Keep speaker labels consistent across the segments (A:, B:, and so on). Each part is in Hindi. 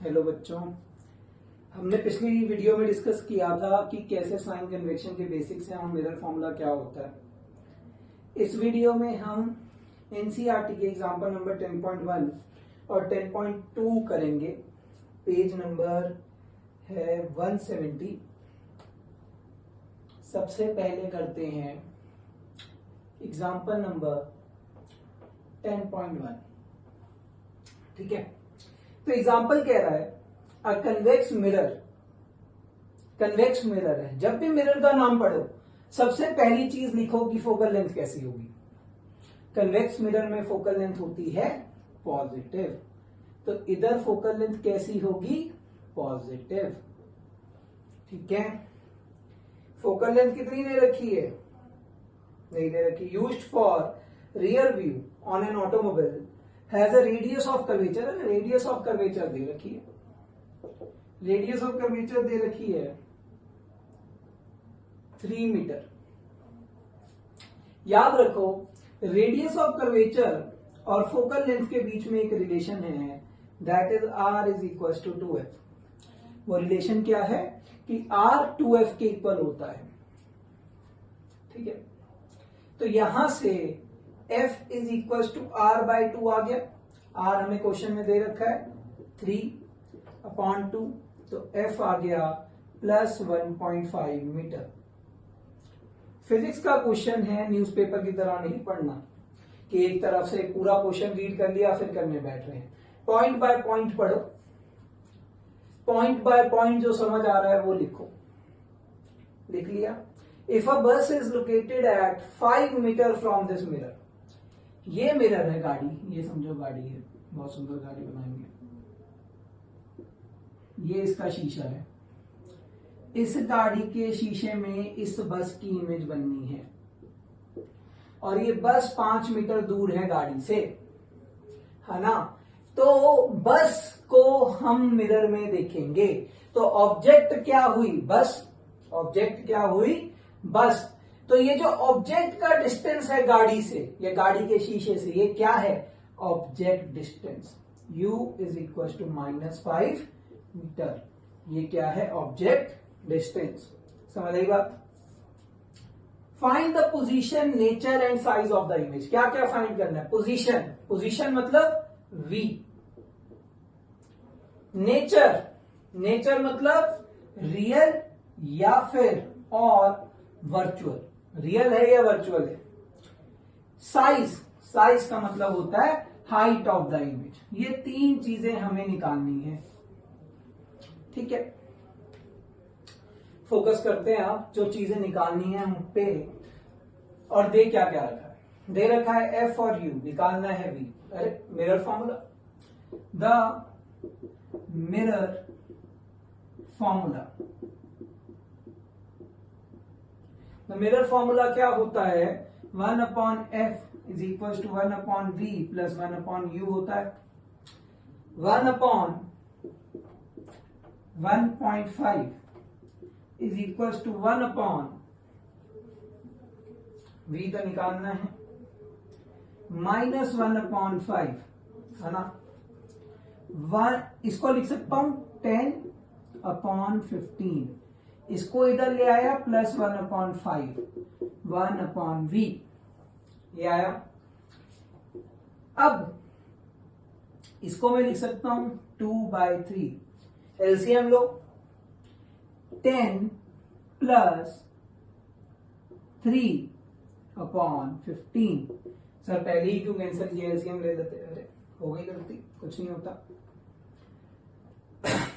A: हेलो बच्चों, हमने पिछली वीडियो में डिस्कस किया था कि कैसे साइन कन्वेक्शन के बेसिक्स हैं और मिरर फॉर्मूला क्या होता है। इस वीडियो में हम एनसीईआरटी के एग्जांपल नंबर 10.1 और 10.2 करेंगे। पेज नंबर है 170। सबसे पहले करते हैं एग्जांपल नंबर 10.1। ठीक है, तो एग्जाम्पल कह रहा है अ कन्वेक्स मिरर है। जब भी मिरर का नाम पढ़ो सबसे पहली चीज लिखो कि फोकल लेंथ कैसी होगी। कन्वेक्स मिरर में फोकल लेंथ होती है पॉजिटिव, तो इधर फोकल लेंथ कैसी होगी? पॉजिटिव। ठीक है, फोकल लेंथ कितनी दे रखी है? नहीं दे रखी। Used for rear view on an automobile has a radius of curvature. Radius of curvature दे रखी है, रेडियस ऑफ कर्वेचर दे रखी है 3 मीटर। याद रखो, रेडियस ऑफ कर्वेचर और फोकल लेंथ के बीच में एक रिलेशन है, that is r is equal to 2f। वो रिलेशन क्या है कि r 2f के इक्वल होता है। ठीक है, तो यहां से f is equal to r by 2 आ गया। r हमें क्वेश्चन में दे रखा है 3/2, तो f आ गया प्लस 1.5 मीटर। फिजिक्स का क्वेश्चन है, न्यूज़पेपर की तरह नहीं पढ़ना कि एक तरफ से पूरा क्वेश्चन रीड कर लिया फिर करने बैठ रहे हैं। पॉइंट बाय पॉइंट पढ़ो, पॉइंट बाय पॉइंट जो समझ आ रहा है वो लिखो। लिख लिया। If a bus is located at 5 metre from this mirror. ये मिरर है गाड़ी, ये समझो गाड़ी है, बहुत सुंदर गाड़ी बनाएंगे। ये इसका शीशा है। इस गाड़ी के शीशे में इस बस की इमेज बननी है और ये बस 5 मीटर दूर है गाड़ी से, है ना। तो बस को हम मिरर में देखेंगे तो ऑब्जेक्ट क्या हुई? बस। ऑब्जेक्ट क्या हुई? बस। तो ये जो ऑब्जेक्ट का डिस्टेंस है गाड़ी से या गाड़ी के शीशे से, ये क्या है? Object distance. u is equal to -5 metre. ये क्या है? Object distance. समझ आई बात? Find the position, nature and size of the image. क्या क्या फाइंड करना है? पोजीशन, पोजीशन मतलब v। नेचर, नेचर मतलब रियल या फिर और वर्चुअल। रियल है या वर्चुअल है। साइज, साइज का मतलब होता है हाइट ऑफ द इमेज। ये 3 चीजें हमें निकालनी है। ठीक है, फोकस करते हैं आप जो चीजें निकालनी है उन पे। और दे क्या क्या रखा है? दे रखा है f और u, निकालना है v। अरे mirror formula, the mirror formula. The mirror formula क्या होता है? 1/f is equal to 1/v plus 1/u होता है। 1/1.5 इज इक्वल टू 1/v तो निकालना है -1/5, है ना। इसको लिख सकता हूं 10/15। इसको इधर ले आया प्लस 1/5, 1/v ये आया। अब इसको मैं लिख सकता हूं 2/3। एलसीएम लो, 10 प्लस 3/15। सर पहले ही क्यों कैंसिल किया? एलसीएम ले लेते। अरे हो गई गलती, कुछ नहीं होता।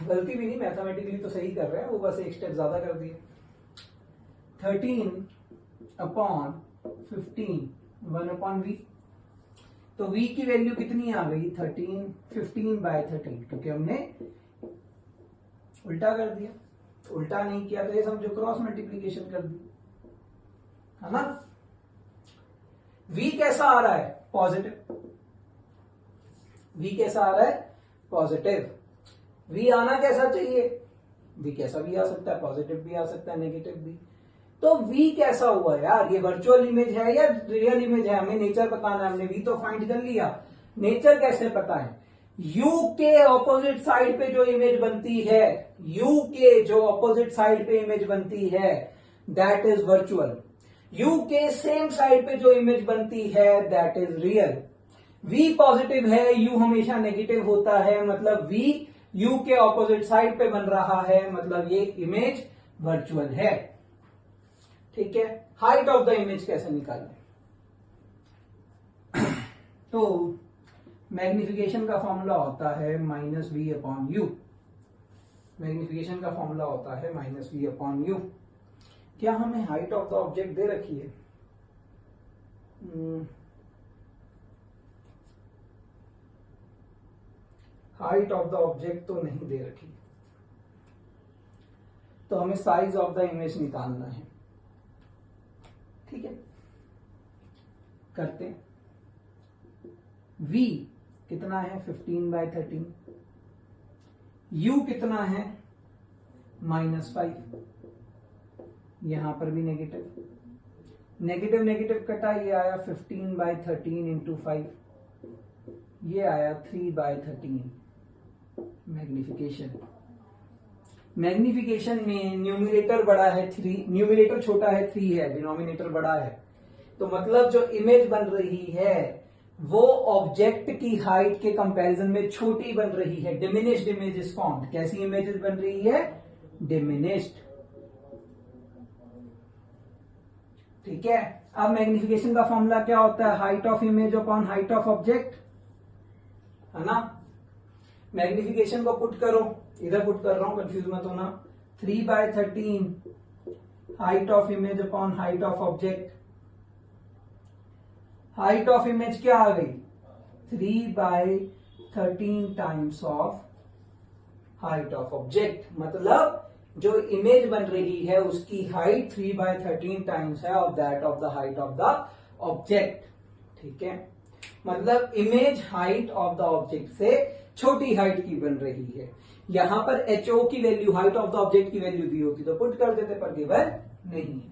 A: गलती भी नहीं, मैथमेटिकली तो सही कर रहे हैं, वो बस एक स्टेप ज्यादा कर दिए। 13/15 1/v। तो v की वैल्यू कितनी आ गई? 15/13, क्योंकि हमने उल्टा कर दिया। उल्टा नहीं किया तो ये समझो क्रॉस मल्टीप्लीकेशन कर दी, है ना। v कैसा आ रहा है? पॉजिटिव। v कैसा आ रहा है? पॉजिटिव। v आना कैसा चाहिए? v कैसा भी आ सकता है, पॉजिटिव भी आ सकता है, नेगेटिव भी। तो v कैसा हुआ यार? ये वर्चुअल इमेज है या रियल इमेज है? हमें नेचर बताना है। हमने v तो फाइंड कर लिया, नेचर कैसे पता है? U के ऑपोजिट साइड पे जो इमेज बनती है, U के जो ऑपोजिट साइड पे इमेज बनती है, दैट इज वर्चुअल। U के सेम साइड पे जो इमेज बनती है, that is real. V positive है, U हमेशा नेगेटिव होता है, मतलब V U के ऑपोजिट साइड पे बन रहा है, मतलब ये इमेज वर्चुअल है। ठीक है, हाइट ऑफ द इमेज कैसे निकालें? तो मैग्निफिकेशन का फॉर्मूला होता है -v/u। मैग्निफिकेशन का फॉर्मूला होता है -v/u। क्या हमें height of the object they रखी है? हाइट ऑफ द ऑब्जेक्ट तो नहीं दे रखी, तो हमें साइज ऑफ द इमेज निकालना है। ठीक है, करते हैं। V कितना है? 15/13। U कितना है? -5। यहां पर भी नेगेटिव, नेगेटिव नेगेटिव कटा, ये आया 15/13 इंटू 5, ये आया 3/13। मैग्निफिकेशन, मैग्निफिकेशन में न्यूमिनेटर बड़ा है 3, न्यूमिनेटर छोटा है 3 है, डिनोमिनेटर बड़ा है, तो मतलब जो इमेज बन रही है वो ऑब्जेक्ट की हाइट के कंपैरिजन में छोटी बन रही है। Diminished image is formed. कैसी इमेजेस बन रही है? डिमिनिश्ड। ठीक है, अब मैग्निफिकेशन का फॉर्मूला क्या होता है? Height of image upon height of object, है ना। मैग्निफिकेशन को पुट करो, इधर पुट कर रहा हूं, कंफ्यूज मत होना। 3/13 height of image upon height of object. Height of image क्या आ गई? 3/13 times of height of object, मतलब जो इमेज बन रही है उसकी हाइट 3/13 टाइम्स है of that of the height of the object. ठीक है, मतलब image height of the object से छोटी हाइट की बन रही है। यहां पर HO की value, height of the object की वैल्यू दी होती तो पुट कर देते, पर गिवन नहीं है।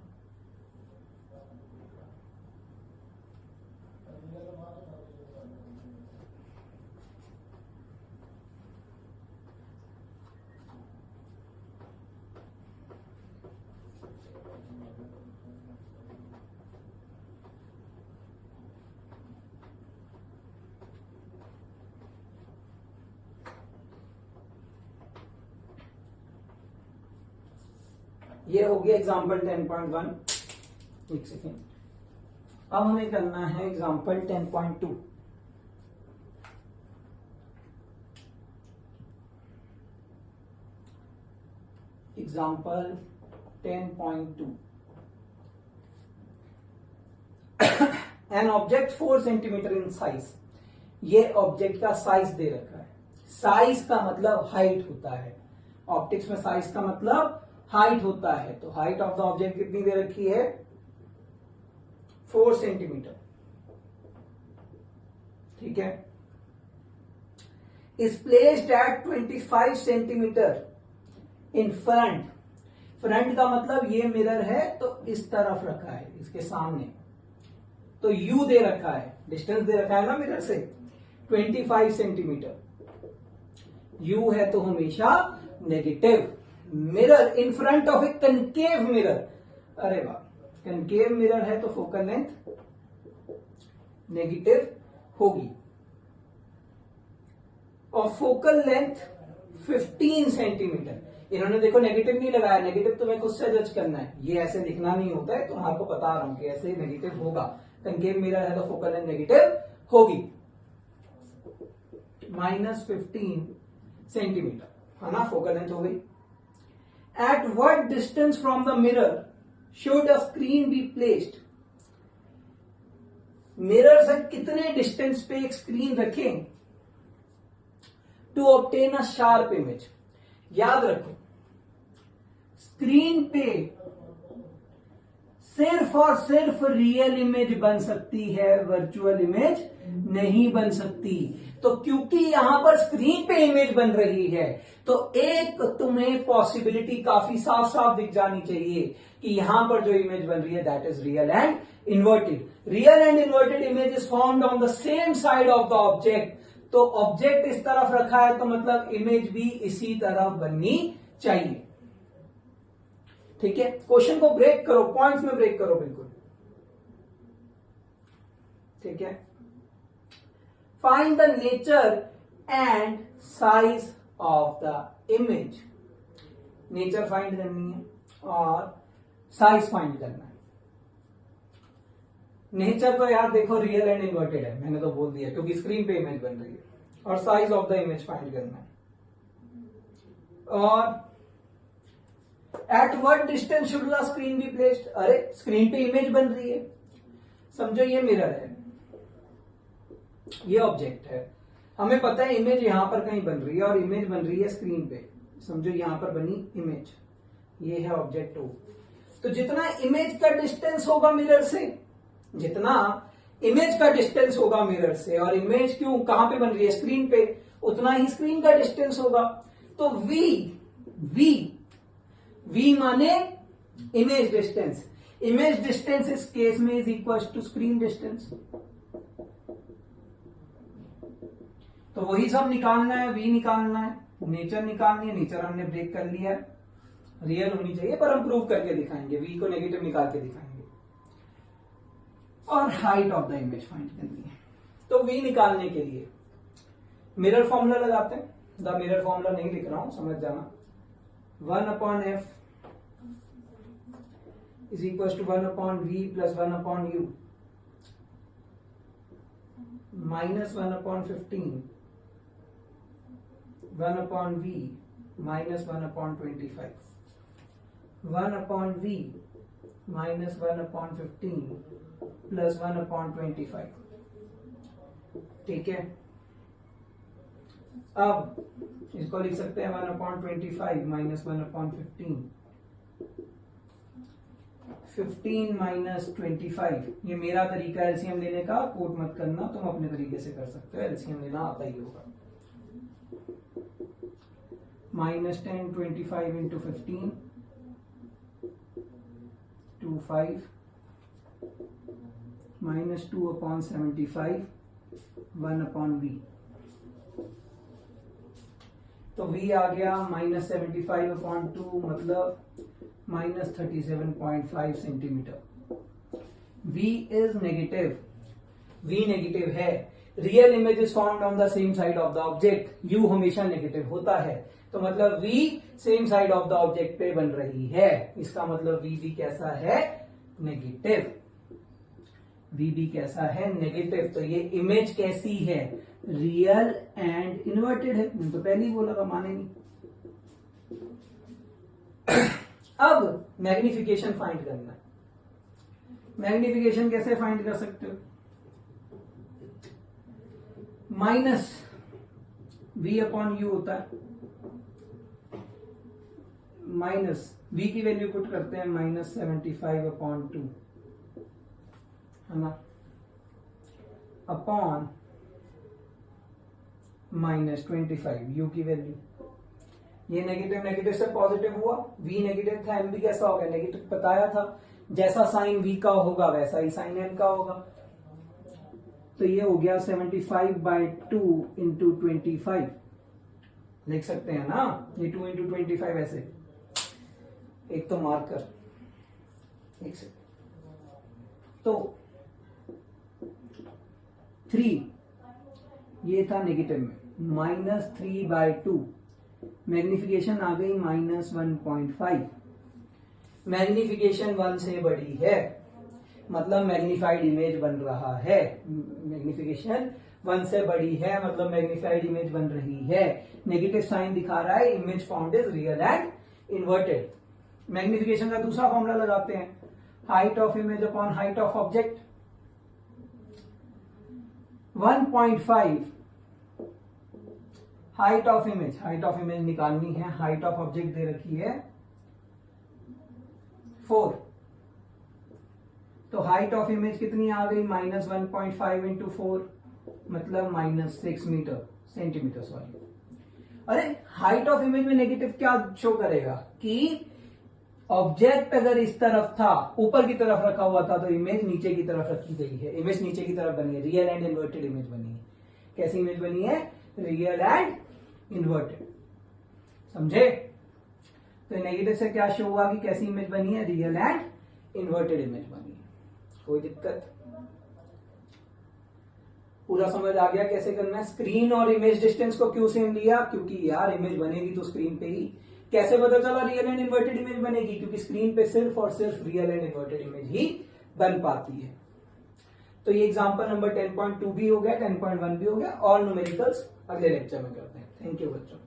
A: ये हो गया एग्जाम्पल 10.1। एक सेकेंड, अब हमें करना है example 10.2। Example 10.2। An object 4 centimetre in size. ये ऑब्जेक्ट का साइज दे रखा है। साइज का मतलब हाइट होता है, ऑप्टिक्स में साइज का मतलब हाइट होता है। तो हाइट ऑफ द ऑब्जेक्ट कितनी दे रखी है? 4 सेंटीमीटर। ठीक है, is placed at 25 centimetre in front. Front का मतलब ये मिरर है तो इस तरफ रखा है, इसके सामने। तो U दे रखा है, डिस्टेंस दे रखा है ना मिरर से, 25 सेंटीमीटर। U है तो हमेशा negative. Mirror in front of A concave mirror. अरे वाह, कनकेव मिरर है तो फोकल लेंथ नेगेटिव होगी, और फोकल लेंथ 15 सेंटीमीटर। इन्होंने देखो नेगेटिव नहीं लगाया, नेगेटिव तुम्हें खुद से जज करना है, ये ऐसे लिखना नहीं होता है, तुम्हारे को बता रहा हूं कि ऐसे नेगेटिव होगा। कनकेव मिरर है तो फोकल लेंथ नेगेटिव होगी। -15 सेंटीमीटर, है ना, फोकल लेंथ हो गई। At what distance from the mirror should a screen be placed? Mirror से कितने डिस्टेंस पे एक स्क्रीन रखें to obtain a sharp image? याद रखो, स्क्रीन पे सिर्फ और सिर्फ रियल इमेज बन सकती है, वर्चुअल इमेज नहीं बन सकती। तो क्योंकि यहां पर स्क्रीन पे इमेज बन रही है तो एक तुम्हें पॉसिबिलिटी काफी साफ साफ दिख जानी चाहिए कि यहां पर जो इमेज बन रही है that is real and inverted. Real and inverted image is formed on the same side of the object. तो ऑब्जेक्ट इस तरफ रखा है तो मतलब इमेज भी इसी तरफ बननी चाहिए। ठीक है, क्वेश्चन को ब्रेक करो, पॉइंट्स में ब्रेक करो बिल्कुल। ठीक है, find the nature and size of the image. Nature find करनी है और साइज फाइंड करना है। नेचर तो यार देखो रियल एंड इन्वर्टेड है, मैंने तो बोल दिया क्योंकि स्क्रीन पे इमेज बन रही है। और size of the image find करना है। और at what distance should the screen be placed. अरे स्क्रीन पे इमेज बन रही है, समझो ये मिरर है, ये ऑब्जेक्ट है, हमें पता है इमेज यहां पर कहीं बन रही है और इमेज बन रही है स्क्रीन पे। समझो यहां पर बनी इमेज, ये है ऑब्जेक्ट O। तो जितना इमेज का डिस्टेंस होगा मिरर से, जितना इमेज का डिस्टेंस होगा मिरर से, और इमेज क्यों कहां पे बन रही है, स्क्रीन पे, उतना ही स्क्रीन का डिस्टेंस होगा। तो V माने इमेज डिस्टेंस। इमेज डिस्टेंस इस केस में is equal to screen distance. तो वही सब निकालना है, V निकालना है, नेचर निकालनी है। नेचर हमने ब्रेक कर लिया है, रियल होनी चाहिए पर हम प्रूव करके दिखाएंगे, V को नेगेटिव निकाल के दिखाएंगे। और height of the image find करनी है। तो V निकालने के लिए मिरर फॉर्मूला लगाते हैं। द मिरर फॉर्मूला नहीं लिख रहा हूं, समझ जाना। 1/f is equal to 1/v plus 1/u minus 1/15 1/v minus 1/25 1/v minus 1/15 plus 1/25। ठीक है, अब इसको लिख सकते हैं 1/25 माइनस 1/15 15 माइनस 25। ये मेरा तरीका है एलसीएम लेने का, कोट मत करना, तुम अपने तरीके से कर सकते हो, एलसीएम लेना आता ही होगा। -10 25 इंटू 15 25 -2/75 1/v। तो v आ गया -75/2 मतलब -37.5 centimetre. v is negative, v negative है। Real image is found on the same side of the object. u हमेशा नेगेटिव होता है, तो मतलब v same side of the object पे बन रही है। इसका मतलब v भी कैसा है, नेगेटिव। v भी कैसा है, नेगेटिव। तो ये इमेज कैसी है, रियल एंड इन्वर्टेड है। मैंने तो पहले ही बोला था, माने नहीं। अब मैग्निफिकेशन फाइंड करना है। मैग्निफिकेशन कैसे फाइंड कर सकते हो, माइनस v/u होता है, माइनस v की वैल्यू पुट करते हैं -75/2 है ना, अपॉन -25 u की वैल्यू। ये नेगेटिव नेगेटिव से पॉजिटिव हुआ, v नेगेटिव था, m भी कैसा होगा, नेगेटिव बताया था। जैसा साइन v का होगा वैसा ही साइन m का होगा। तो ये हो गया 75/2 इंटू 25, लिख सकते हैं ना, ये 2 इंटू 25 ऐसे। एक तो मार्कर, एक से तो 3 ये था नेगेटिव में, -3/2 मैग्निफिकेशन आ गई -1.5। मैग्निफिकेशन 1 से बड़ी है, मतलब मैग्निफाइड इमेज बन रहा है। मैग्निफिकेशन 1 से बड़ी है मतलब मैग्निफाइड इमेज बन रही है। नेगेटिव साइन दिखा रहा है, image found is real and inverted. Magnification का दूसरा फॉर्मूला लगाते हैं, height of image upon height of object. 1.5 height of image, height of image निकालनी है, हाइट ऑफ ऑब्जेक्ट दे रखी है 4। तो हाइट ऑफ इमेज कितनी आ गई, -1.5 इंटू 4 मतलब -6 मीटर सेंटीमीटर सॉरी। अरे हाइट ऑफ इमेज में नेगेटिव क्या शो करेगा कि ऑब्जेक्ट अगर इस तरफ था, ऊपर की तरफ रखा हुआ था, तो इमेज नीचे की तरफ रखी गई है, इमेज नीचे की तरफ बनी है, रियल एंड इन्वर्टेड इमेज बनी है। कैसी इमेज बनी है? Real and inverted. समझे? तो नेगेटिव से क्या शो हुआ कि कैसी इमेज बनी है? रियल एंड इन्वर्टेड इमेज बनी है। कोई दिक्कत? पूरा समझ आ गया कैसे करना है? स्क्रीन और इमेज डिस्टेंस को क्यों सेम लिया? क्योंकि यार इमेज बनेगी तो स्क्रीन पे ही। कैसे पता चला रियल एंड इन्वर्टेड इमेज बनेगी? क्योंकि स्क्रीन पे सिर्फ और सिर्फ रियल एंड इन्वर्टेड इमेज ही बन पाती है। तो ये एग्जांपल नंबर 10.2 भी हो गया, 10.1 भी हो गया। और न्यूमेरिकल्स अगले लेक्चर में करते हैं। थैंक यू बच्चों।